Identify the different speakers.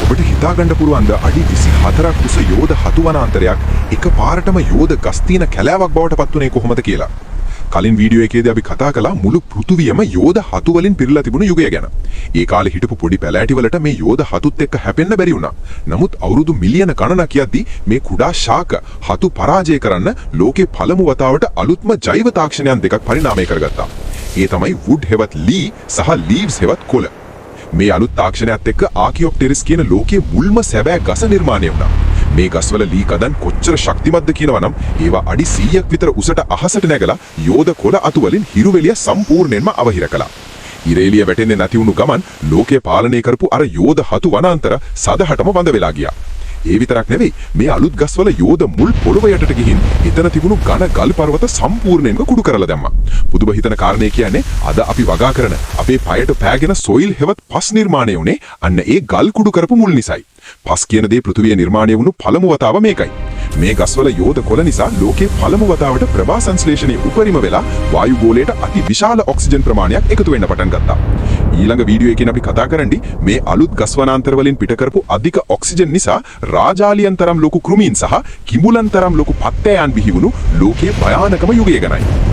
Speaker 1: ඔබට හිතාගන්න පුළුවන්ද අඩි 24ක් උස යෝධ හතු වනාන්තරයක් එකපාරටම යෝධ ගස් තියෙන කැලෑවක් බවට පත් වුණේ කොහොමද කියලා? කලින් වීඩියෝ එකේදී අපි කතා කළා මුළු පෘථුවියම යෝධ හතු වලින් පිරීලා තිබුණු යුගය ගැන. ඒ කාලේ හිටපු පොඩි පැලෑටි වලට මේ යෝධ හතුත් එක්ක හැපෙන්න බැරි වුණා. නමුත් අවුරුදු මිලියන ගණනක් යද්දී මේ කුඩා ශාක හතු පරාජය කරන්න ලෝකේ පළමු වතාවට අලුත්ම ජෛව තාක්ෂණයන් දෙකක් පරිණාමය කරගත්තා. ඒ තමයි වුඩ් හෙවත් ලී සහ ලීව්ස් හෙවත් කොළ. මේ අලුත් තාක්ෂණයත් එක්ක ආකියොප්ටෙරිස් කියන ලෝකයේ මුල්ම සැබෑ ගස නිර්මාණය වුණා. මේ ගස්වල ලී කදන් කොච්චර ශක්තිමත්ද කියනවා නම් ඒවා අඩි 100ක් විතර උසට අහසට නැගලා යෝධ කොළ අතු වලින් හිරුවෙලිය සම්පූර්ණයෙන්ම අවහිර කළා. ඉරේලිය වැටෙන්නේ නැති වුණු ගමන් ලෝකේ පාලනය කරපු අර යෝධ හතු වනාන්තර සදහටම වඳ වෙලා ගියා. ඒ විතරක් නෙවෙයි මේ අලුත් ගස්වල යෝධ මුල් පොළව යටට ගිහින් එතන තිබුණු ඝන ගල් පර්වත සම්පූර්ණයෙන්ම කුඩු කරලා දැම්මා. පුදුම හිතන කාරණේ කියන්නේ අද අපි වගා කරන අපේ පයට පෑගෙන සොයිල් හෙවත් පස් නිර්මාණය වුණේ අන්න ඒ ගල් කුඩු කරපු මුල් නිසායි. පස් කියන දේ පෘථුවිය නිර්මාණය වුණු පළමු වතාව මේකයි. මේ ගස්වල යෝධ කොළ නිසා ලෝකේ පළමු වතාවට ප්‍රභා සංශ්ලේෂණයේ උපරිම වෙලා වායු ගෝලයට අති විශාල ඔක්සිජන් ප්‍රමාණයක් එකතු වෙන්න පටන් ගත්තා. ඊළඟ වීඩියෝ එකකින් අපි කතා කරන්නේ මේ අලුත් ගස් වනාන්තර වලින් පිට කරපු අධික ඔක්සිජන් නිසා රාජාලියන් තරම් ලොකු කෘමීන් සහ කිඹුලන් තරම් ලොකු පත්තෑයන් බිහි වුණු ලෝකයේ භයානකම යුගය ගැනයි.